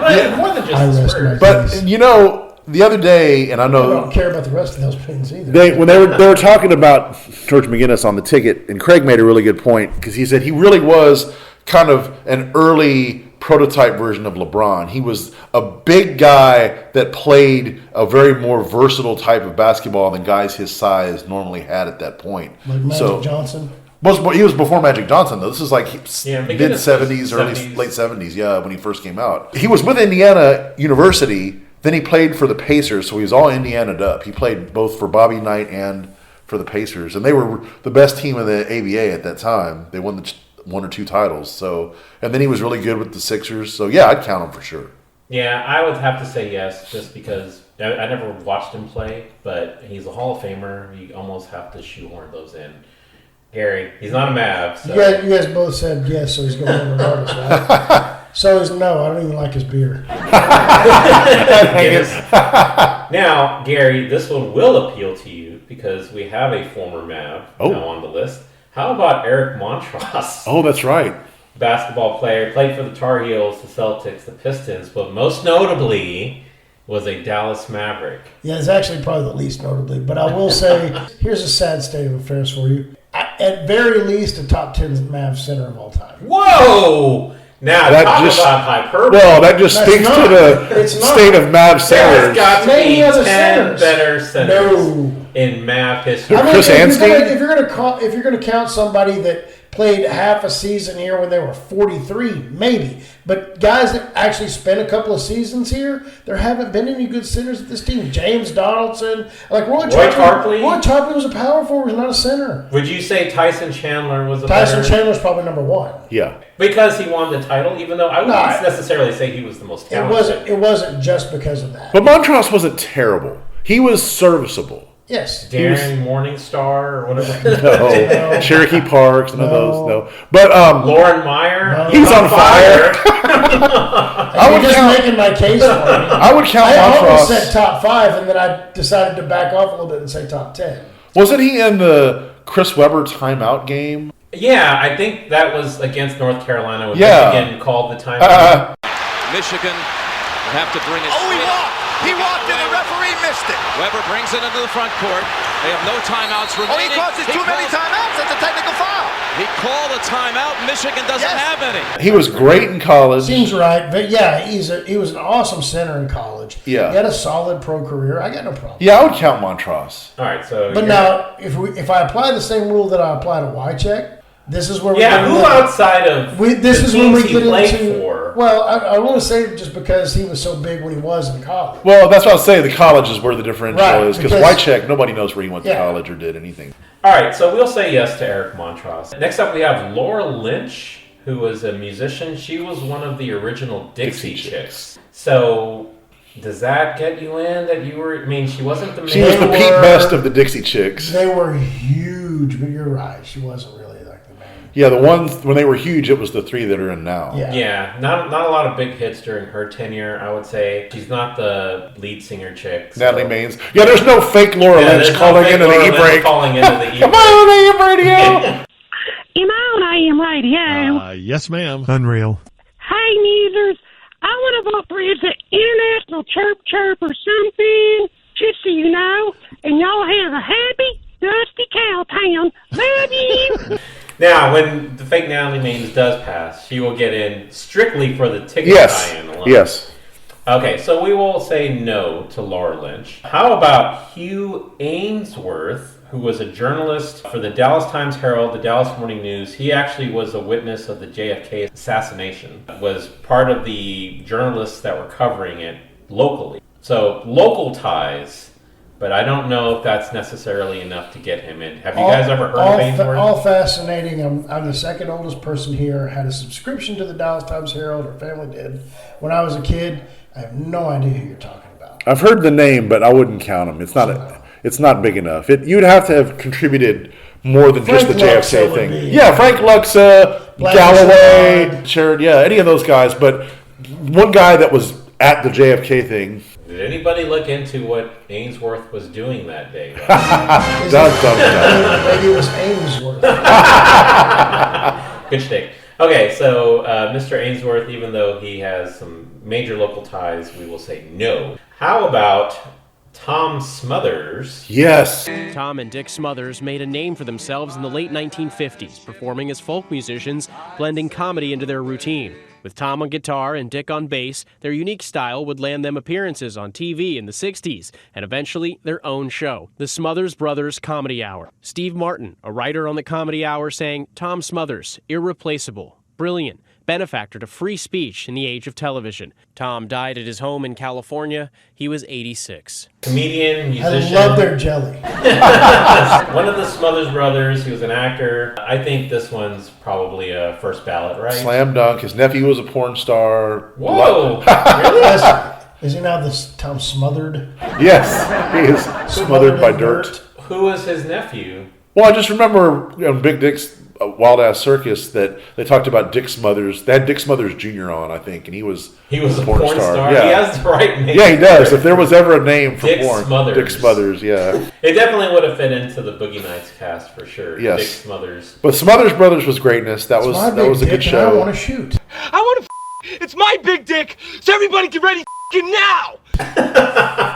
But more than just I the rest my Spurs. But, you know, the other day, and I I know... don't care about the rest of those things either. When they were talking about George McGinnis on the ticket, and Craig made a really good point, because he said he really was kind of an early prototype version of LeBron. He was a big guy that played a very more versatile type of basketball than guys his size normally had at that point. Like Magic Johnson? He was before Magic Johnson, though. This is like mid-70s, was late 70s, yeah, when he first came out. He was with Indiana University, then he played for the Pacers, so he was all Indiana'd up. He played both for Bobby Knight and for the Pacers, and they were the best team in the ABA at that time. They won the 1 or 2 titles, so, and then he was really good with the Sixers, so yeah, I'd count him for sure. Yeah, I would have to say yes, just because I never watched him play, but he's a Hall of Famer. You almost have to shoehorn those in. Gary, he's not a Mav. So. You guys both said yes, so he's going to regardless, right? So he's no. I don't even like his beer. Now, Gary, this one will appeal to you because we have a former Mav now on the list. How about Eric Montross? Oh, that's right. Basketball player, played for the Tar Heels, the Celtics, the Pistons, but most notably was a Dallas Maverick. Yeah, it's actually probably the least notably. But I will say, here's a sad state of affairs for you. At very least, a top 10 Mavs center of all time. Whoa! Now, that talk just, about hyperbole. Well, that just speaks to the state of Mav centers. There's got to Many be other 10 centers. better centers No. in Mav history. I mean, Chris Anstey? if you're going to count somebody that played half a season here when they were 43, maybe. But guys that actually spent a couple of seasons here, there haven't been any good centers at this team. James Donaldson, like Roy Tarpley. Roy Tarpley was a power forward, not a center. Would you say Tyson Chandler was a Tyson better? Chandler's probably number 1. Yeah. Because he won the title, even though I wouldn't necessarily say he was the most talented. It wasn't just because of that. But Montross wasn't terrible. He was serviceable. Yes. Darren Morningstar or whatever. No. Cherokee Parks, none of those. No. But Lauren Meyer. He's on fire. I'm just making my case for him. I would count I Montross. almost said top 5, and then I decided to back off a little bit and say top 10. Wasn't he in the Chris Webber timeout game? Yeah, I think that was against North Carolina when Yeah. Michigan called the timeout. Michigan will have to bring it. Oh, he walked! He walked and the referee missed it. Weber brings it into the front court. They have no timeouts remaining. Oh, he causes too many timeouts. That's a technical foul. He called a timeout. Michigan doesn't have any. He was great in college. Seems right, but yeah, he was an awesome center in college. Yeah. He had a solid pro career. I got no problem. Yeah, I would count Montross. All right, so. But now, if I apply the same rule that I apply to Wycheck, this is where we Yeah, get who into, outside of this the is when we teams he get played into. for? Well, I want to say just because he was so big when he was in college. Well, that's what I was saying. The college is where the differential Right, is. Because because- Wycheck, nobody knows where he went to Yeah. college or did anything. All right, so we'll say yes to Eric Montross. Next up, we have Laura Lynch, who was a musician. She was one of the original Dixie Chicks. So, does that get you in that you were? I mean, she wasn't the main. She was the Pete Best of the Dixie Chicks. They were huge, but you're right. She wasn't really like the main. Yeah, the ones when they were huge, it was the 3 that are in now. Yeah, not a lot of big hits during her tenure, I would say. She's not the lead singer chick. So. Natalie Maines. Yeah, there's no fake Laura Lynch calling into the E-break. Calling into the E-break. Come on, AM radio. Am I on AM radio? Yes, ma'am. Unreal. Hey, Musers. I want to vote for it's an international chirp chirp or something, just so you know. And y'all have a happy, dusty cow town. Love you. Now, when the fake Natalie Maines does pass, she will get in strictly for the ticket tie-in alone. Yes. Okay, so we will say no to Laura Lynch. How about Hugh Ainsworth, who was a journalist for the Dallas Times-Herald, the Dallas Morning News? He actually was a witness of the JFK assassination, was part of the journalists that were covering it locally. So, local ties, but I don't know if that's necessarily enough to get him in. Have you guys ever heard of Ainsworth? All fascinating. I'm the second oldest person here. Had a subscription to the Dallas Times-Herald. Our family did. When I was a kid, I have no idea who you're talking about. I've heard the name, but I wouldn't count him. It's not big enough. You'd have to have contributed more than Frank just the Luxa JFK would thing. be- Yeah, Frank Luxa, Galloway, Sherrod, any of those guys. But one guy that was at the JFK thing. Did anybody look into what Ainsworth was doing that day? Maybe it was Ainsworth. Good shtick. Okay, so Mr. Ainsworth, even though he has some major local ties, we will say no. How about Tom Smothers? Yes. Tom and Dick Smothers made a name for themselves in the late 1950s, performing as folk musicians, blending comedy into their routine. With Tom on guitar and Dick on bass, their unique style would land them appearances on TV in the 60s, and eventually their own show, the Smothers Brothers Comedy Hour. Steve Martin, a writer on the Comedy Hour, saying, "Tom Smothers, irreplaceable, brilliant, benefactor to free speech in the age of television." Tom died at his home in California. He was 86. Comedian, musician. I love their jelly. One of the Smothers Brothers. He was an actor. I think this one's probably a first ballot, right? Slam dunk. His nephew was a porn star. Whoa! Really? Is he now Tom Smothered? Yes, he is smothered by dirt. Who was his nephew? Well, I just remember on Big Dick's Wild Ass Circus that they talked about Dick Smothers. They had Dick Smothers Jr. on, I think, and he was a porn star. Yeah. He has the right name. Yeah, he does. If there was ever a name for Dick porn, Smothers. Dick Smothers. Yeah, it definitely would have fit into the Boogie Nights cast for sure. Yes. Dick Smothers. But Smothers Brothers was greatness. That was a good show. I want to shoot. I want to It's my big dick, so everybody get ready now!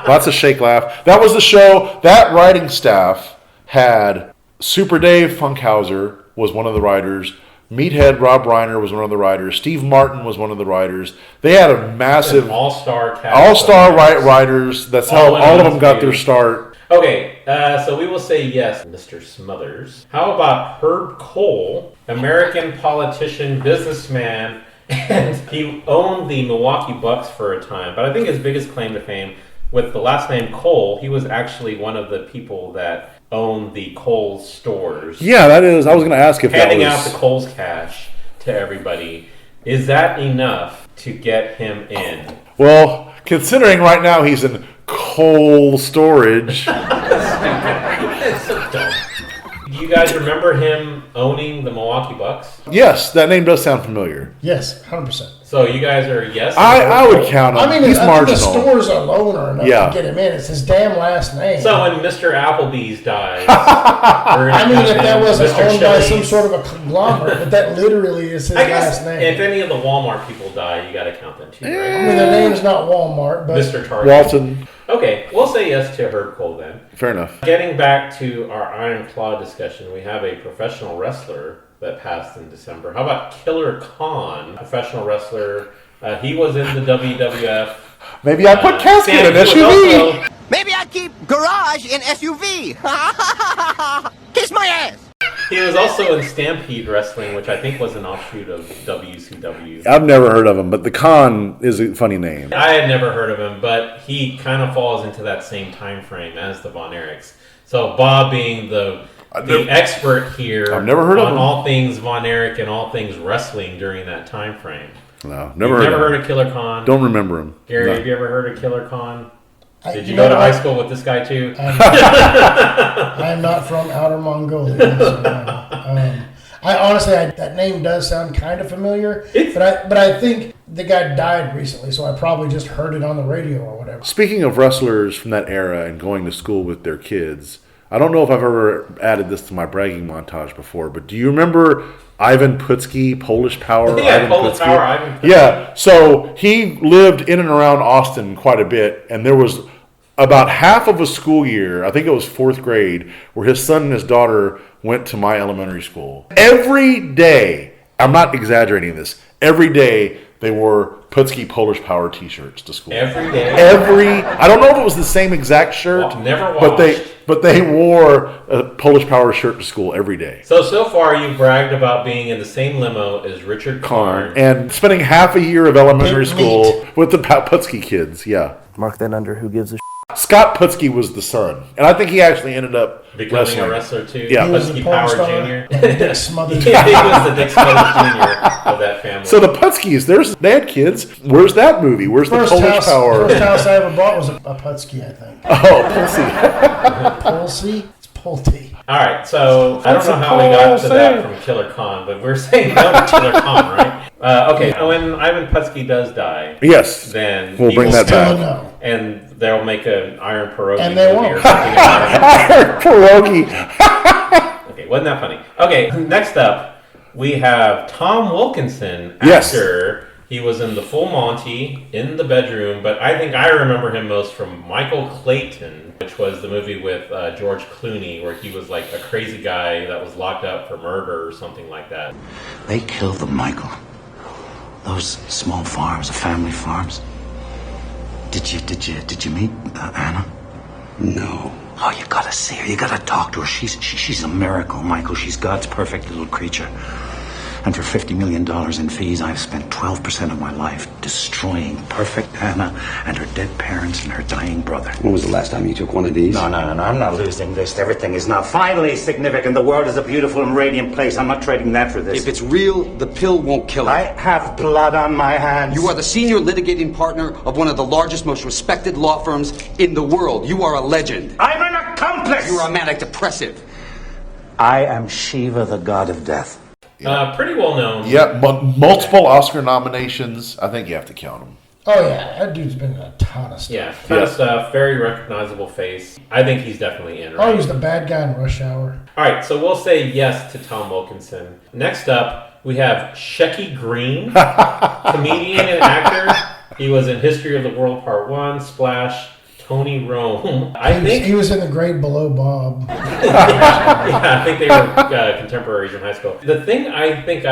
Lots of shake laugh. That was the show. That writing staff had Super Dave Funkhauser was one of the writers. Meathead Rob Reiner was one of the writers. Steve Martin was one of the writers. They had a massive all-star cast. All-star writers. That's how all of them got their start. Okay, so we will say yes, Mr. Smothers. How about Herb Cole, American politician, businessman, and he owned the Milwaukee Bucks for a time. But I think his biggest claim to fame, with the last name Cole, he was actually one of the people that owned the Kohl's stores. Yeah, that is. I was going to ask if that was... Handing out the Kohl's cash to everybody. Is that enough to get him in? Well, considering right now he's in cold storage. It's so dumb. Do you guys remember him owning the Milwaukee Bucks? Yes, that name does sound familiar. Yes, 100%. So you guys are yes? I would count him. I mean, he's marginal. The stores alone are enough to get him in. It's his damn last name. So when Mr. Applebee's dies, I mean, if that wasn't Mr. owned by Chili's, some sort of a conglomerate, but that literally is his last name. If any of the Walmart people die, you got to count them too, right? I mean, their name's not Walmart, but Mr. Target. Walton. Okay, we'll say yes to Herb Cole then. Fair enough. Getting back to our Iron Claw discussion, we have a professional wrestler that passed in December. How about Killer Khan, professional wrestler? He was in the WWF. Maybe I put casket in SUV. Maybe I keep garage in SUV. Kiss my ass. He was also in Stampede Wrestling, which I think was an offshoot of WCW. I've never heard of him, but the Khan is a funny name. I had never heard of him, but he kind of falls into that same time frame as the Von Erichs. So Bob being the expert here I've never heard of on him. all things Von Erich and all things wrestling during that time frame. No, You've never heard of Killer Khan? Don't remember him. Gary, No. have you ever heard of Killer Khan? Did you know go to high what? school with this guy too? I am not from outer Mongolia. So, That name does sound kind of familiar, but I think the guy died recently, so I probably just heard it on the radio or whatever. Speaking of wrestlers from that era and going to school with their kids, I don't know if I've ever added this to my bragging montage before, but do you remember Ivan Putski, Polish Power? Yeah, Polish Power, Ivan Putski. Yeah, so he lived in and around Austin quite a bit, and there was about half of a school year, I think it was 4th grade, where his son and his daughter went to my elementary school. Every day, I'm not exaggerating this, every day they wore Putski Polish Power t-shirts to school. Every day? I don't know if it was the same exact shirt, never washed. but they wore a Polish Power shirt to school every day. So far you've bragged about being in the same limo as Richard Karn. And spending half a year of elementary school with the Putski kids, yeah. Mark that under who gives a Scott Putski was the son, and I think he actually ended up becoming a wrestler too. Yeah, Putski Power Jr. Dick Smothers. He was the Dick Smothers Jr. of that family. So the Putskis, they had kids. Where's that movie? Where's the Polish Power? First house I ever bought was a Putski, I think. Oh, Pulsey. Pulsey? It's Pulte. All right, so I don't know how we got to that from Killer Khan, but we're saying no to Killer Khan, right? Okay, when Ivan Putski does die, yes, then we'll bring that back. And they'll make an Iron Pierogi and they movie won't. or something. Iron Pierogi. Okay, wasn't that funny? Okay, next up, we have Tom Wilkinson, Yes. actor. He was in The Full Monty, In the Bedroom, but I think I remember him most from Michael Clayton, which was the movie with George Clooney, where he was like a crazy guy that was locked up for murder or something like that. They killed them, Michael. Those small farms, family farms. Did you meet Anna? No. Oh, you gotta see her. You gotta talk to her. She's a miracle, Michael. She's God's perfect little creature. And for $50 million in fees, I've spent 12% of my life destroying perfect Anna and her dead parents and her dying brother. When was the last time you took one of these? No. I'm not losing this. Everything is now finally significant. The world is a beautiful and radiant place. I'm not trading that for this. If it's real, the pill won't kill it. I have blood on my hands. You are the senior litigating partner of one of the largest, most respected law firms in the world. You are a legend. I'm an accomplice! You are a manic depressive. I am Shiva, the god of death. Pretty well known. Yeah, multiple Oscar nominations. I think you have to count them. Oh, yeah. That dude's been in a ton of stuff. Yeah, ton of stuff. Very recognizable face. I think he's definitely in, right? Oh, he's the bad guy in Rush Hour. All right, so we'll say yes to Tom Wilkinson. Next up, we have Shecky Green, comedian and actor. He was in History of the World Part 1, Splash, Tony Rome. I think he was in The Grade Below Bob. yeah, I think they were contemporaries in high school. The thing I think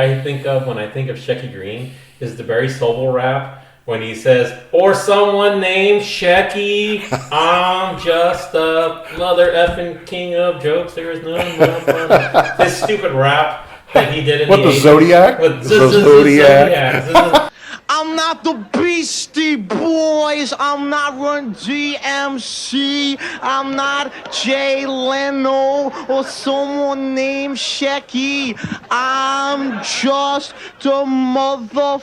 of when I think of Shecky Green is the Barry Sobel rap when he says, "Or someone named Shecky, I'm just a mother effing king of jokes. There is none more funny." This stupid rap that he did in the 80s. Zodiac? With The Zodiac. I'm not the Beastie Boys. I'm not Run DMC. I'm not Jay Leno or someone named Shecky. I'm just the motherfucking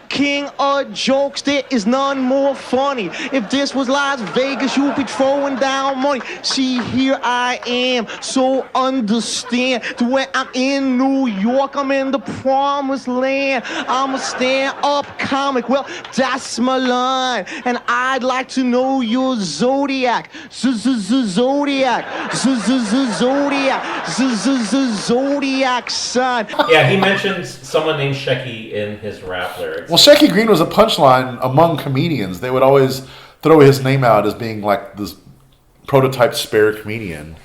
king of jokes. There is none more funny. If this was Las Vegas, you'd be throwing down money. See, here I am, so understand. To where I'm in New York, I'm in the promised land. I'm a stand-up comic. Well, that's my line. And I'd like to know your zodiac. Zodiac. Zodiac. Zodiac sign. Yeah, he mentions someone named Shecky in his rap lyrics. Well, Shecky Green was a punchline among comedians. They would always throw his name out as being like this prototype spare comedian.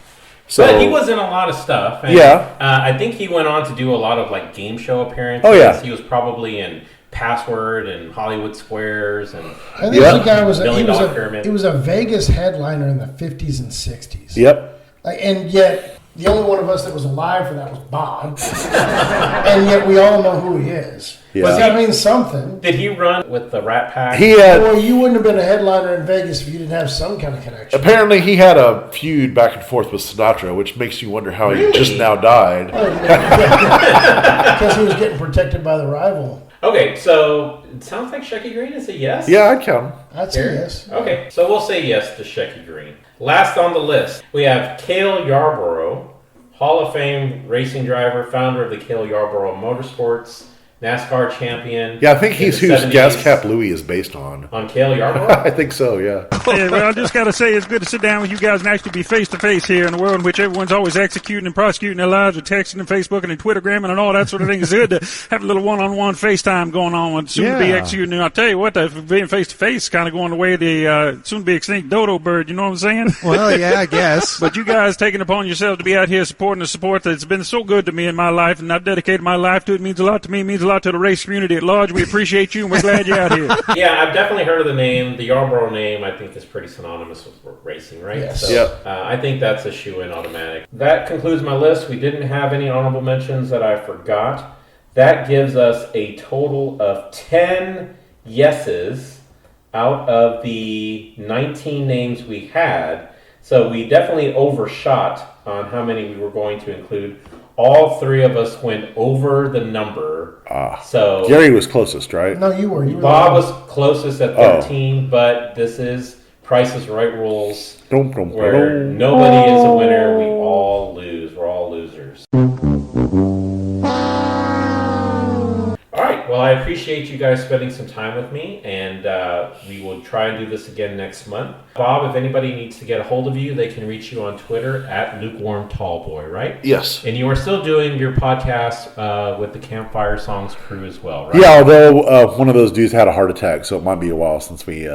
So, but he was in a lot of stuff. And, I think he went on to do a lot of like game show appearances. Oh, yeah. He was probably in Password and Hollywood Squares and I think the guy was Pyramid. he was a Vegas headliner in the 50s and 60s. Yep. And yet the only one of us that was alive for that was Bob. And yet we all know who he is. Yeah. Does that mean something? Did he run with the Rat Pack? Well, you wouldn't have been a headliner in Vegas if you didn't have some kind of connection. Apparently, he had a feud back and forth with Sinatra, which makes you wonder how he just now died. Because he was getting protected by the rival. Okay, so it sounds like Shecky Green is a yes? Yeah, I'd count him. I'd say yes. Okay, so we'll say yes to Shecky Green. Last on the list, we have Cale Yarborough, Hall of Fame racing driver, founder of the Cale Yarborough Motorsports, NASCAR champion. Yeah, I think he's who Gas Cap Louie is based on. On Cale Yarborough? I think so, yeah. Yeah, well, I just got to say, it's good to sit down with you guys and actually be face-to-face here in a world in which everyone's always executing and prosecuting their lives with texting and Facebooking and Twittergramming and all that sort of thing. It's good to have a little one-on-one FaceTime going on with soon-to-be executing. And I'll tell you what, being face-to-face is kind of going the way of the soon-to-be extinct dodo bird, you know what I'm saying? Well, yeah, I guess. But you guys taking upon yourselves to be out here supporting the support that's been so good to me in my life, and I've dedicated my life to it. It means a lot to me. It means a lot to the race community at large. We appreciate you, and we're glad you're out here. Yeah, I've definitely heard of the name. The Yarborough name, I think, is pretty synonymous with racing, right? Yes. So, yep. I think that's a shoe-in automatic. That concludes my list. We didn't have any honorable mentions that I forgot. That gives us a total of 10 yeses out of the 19 names we had. So we definitely overshot on how many we were going to include. All three of us went over the number. So Gary was closest, right? No, you were. Bob was closest at 13, but this is Price is Right rules, where nobody is a winner. We all lose. We're all losers. All right. Well, I appreciate you guys spending some time with me, and we will try and do this again next month. Bob, if anybody needs to get a hold of you, they can reach you on Twitter at Lukewarm Tallboy, right? Yes. And you are still doing your podcast with the Campfire Songs crew as well, right? Yeah, although one of those dudes had a heart attack, so it might be a while since we...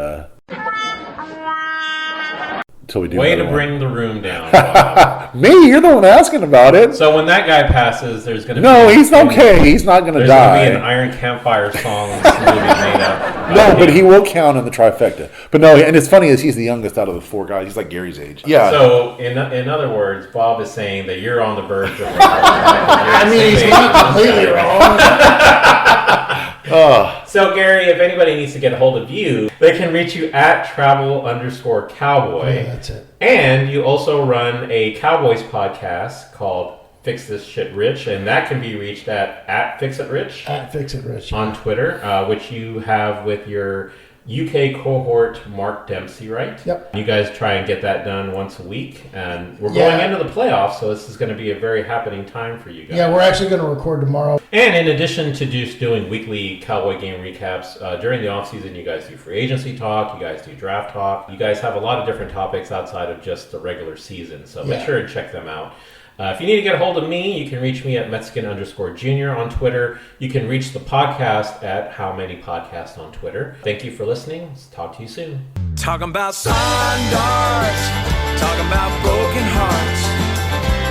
until we do Way to one. bring the room down, Bob. Me? You're the one asking about it. So when that guy passes, there's going to No, be... he's okay. He's not going to die. There's going to be an Iron Campfire Songs movie made up. No, but he will count in the trifecta. But no, and it's funny is he's the youngest out of the four guys. He's like Gary's age. Yeah. So in other words, Bob is saying that you're on the verge of... I mean, he's not completely wrong. So Gary, if anybody needs to get a hold of you, they can reach you at travel_cowboy. Yeah, that's it. And you also run a Cowboys podcast called Fix This Shit Rich, and that can be reached at Fix It Rich. At Fix It Rich. On Twitter, which you have with your UK cohort, Mark Dempsey, right? Yep. You guys try and get that done once a week, and we're going into the playoffs, so this is going to be a very happening time for you guys. Yeah, we're actually going to record tomorrow. And in addition to just doing weekly Cowboy game recaps, during the offseason, you guys do free agency talk, you guys do draft talk. You guys have a lot of different topics outside of just the regular season, so make sure and check them out. If you need to get a hold of me, you can reach me at Mexican_Jr. on Twitter. You can reach the podcast at How Many Podcast on Twitter. Thank you for listening. Let's talk to you soon. Talking about sun darts, talking about broken hearts,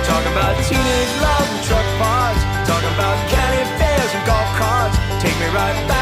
talking about teenage love and truck parts, talking about county fairs and golf carts. Take me right back.